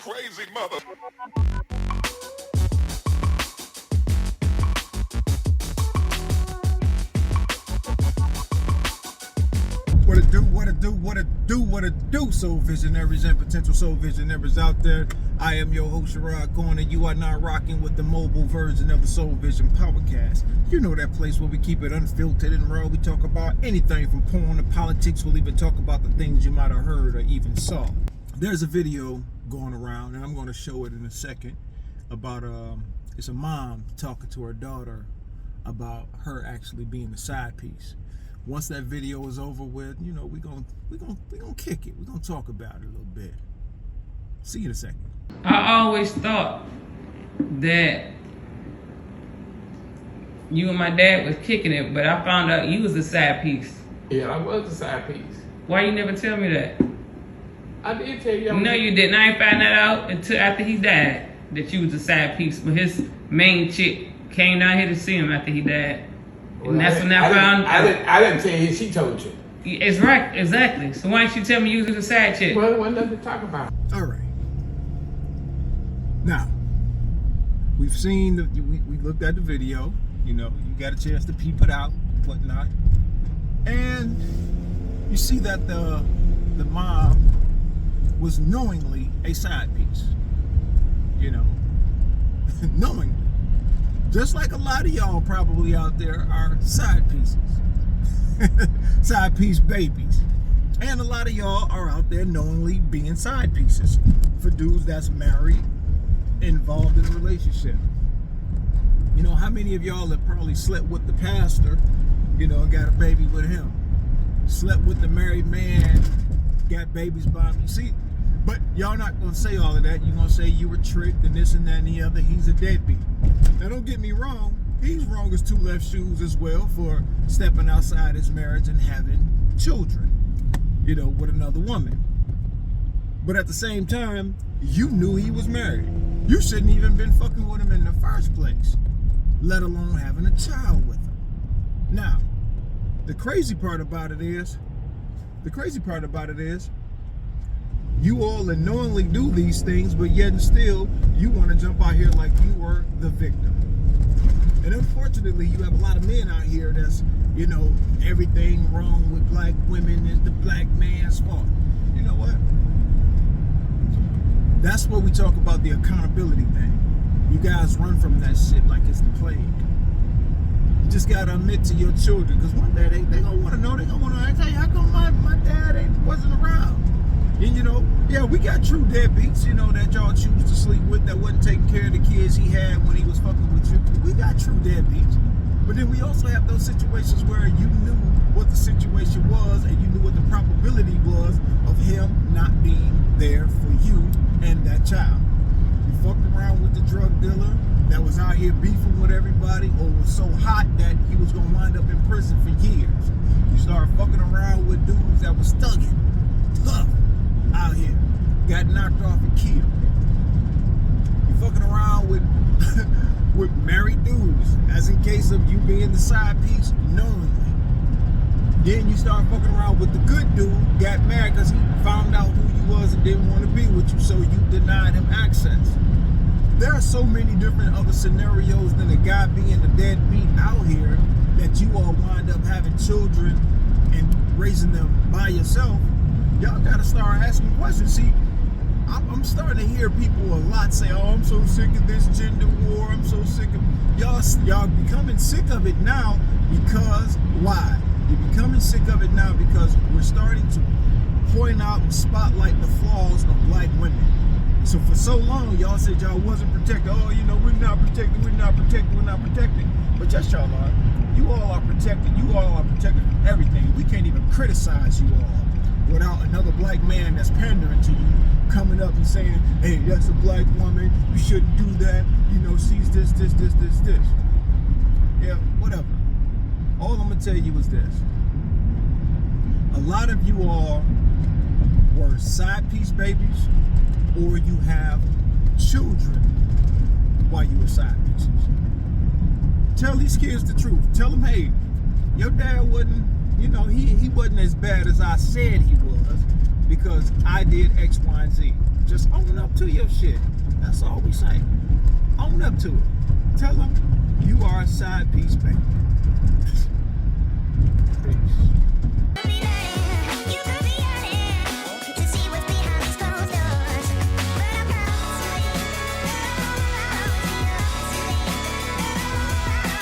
crazy mother. What it do, soul visionaries and potential soul visionaries out there. I am your host, Sherrod Corn, and you are now rocking with the mobile version of the Soul Vision Powercast. You know that place where we keep it unfiltered and raw. We talk about anything from porn to politics. We'll even talk about the things you might have heard or even saw. There's a video going around, and I'm going to show it in a second, about it's a mom talking to her daughter about her actually being the side piece. Once that video is over with, you know, we gonna kick it. We're gonna talk about it a little bit. See you in a second. I always thought that you and my dad was kicking it, but I found out you was the side piece. Yeah, I was the side piece. Why you never tell me that? I did tell you. No, you didn't. I ain't find that out until after he died, that you was the side piece. But his main chick came down here to see him after he died. And that's when I found out. I didn't tell you, she told you. It's right, exactly. So why didn't you tell me you was the side chick? Well, there wasn't nothing to talk about. All right. Now, we've seen, we looked at the video, you know, you got a chance to peep it out, whatnot. And you see that the mom was knowingly a side piece, you know, knowingly. Just like a lot of y'all probably out there are side pieces, side piece babies. And a lot of y'all are out there knowingly being side pieces for dudes that's married, involved in a relationship. You know, how many of y'all have probably slept with the pastor, you know, and got a baby with him? Slept with the married man, got babies by him. You see, but y'all not gonna say all of that. You're gonna say you were tricked and this and that and the other. He's a deadbeat. Now don't get me wrong, he's wrong as two left shoes as well for stepping outside his marriage and having children, you know, with another woman. But at the same time, you knew he was married. You shouldn't even been fucking with him in the first place, let alone having a child with him. Now, the crazy part about it is, you all unknowingly do these things, but yet and still, you want to jump out here like you were the victim. And unfortunately, you have a lot of men out here that's, you know, everything wrong with black women is the black man's fault. You know what? That's where we talk about the accountability thing. You guys run from that shit like it's the plague. You just got to admit to your children, because one day they going to want to know, they going to want to ask, hey, how come my dad wasn't around? And you know, yeah, we got true deadbeats, you know, that y'all choose to sleep with, that wasn't taking care of the kids he had when he was fucking with you. We got true deadbeats. But then we also have those situations where you knew what the situation was and you knew what the probability was of him not being there for you and that child. You fucked around with the drug dealer that was out here beefing with everybody, or was so hot that he was going to wind up in prison for years. You started fucking around with dudes that was thugging, tough, out here, got knocked off and killed. You fucking around with with married dudes, as in case of you being the side piece knowingly. Then you start fucking around with the good dude, got married because he found out who you was and didn't want to be with you, so you denied him access. There are so many different other scenarios than a guy being the deadbeat out here that you all wind up having children and raising them by yourself. Y'all gotta start asking questions. See, I'm starting to hear people a lot say, oh, I'm so sick of this gender war. I'm so sick of y'all becoming sick of it now because why? You're becoming sick of it now because we're starting to point out and spotlight the flaws of black women. So for so long, y'all said y'all wasn't protected. Oh, you know, we're not protected. But yes, y'all are. You all are protected. You all are protected from everything. We can't even criticize you all without another black man that's pandering to you coming up and saying, hey, that's a black woman, you shouldn't do that, you know, she's this. Yeah, whatever. All I'm gonna tell you is this. A lot of you all were side piece babies, or you have children while you were side pieces. Tell these kids the truth. Tell them, hey, your dad wasn't, you know, he wasn't as bad as I said he was because I did X, Y, and Z. Just own up to your shit. That's all we say. Own up to it. Tell them you are a side piece, baby. Peace.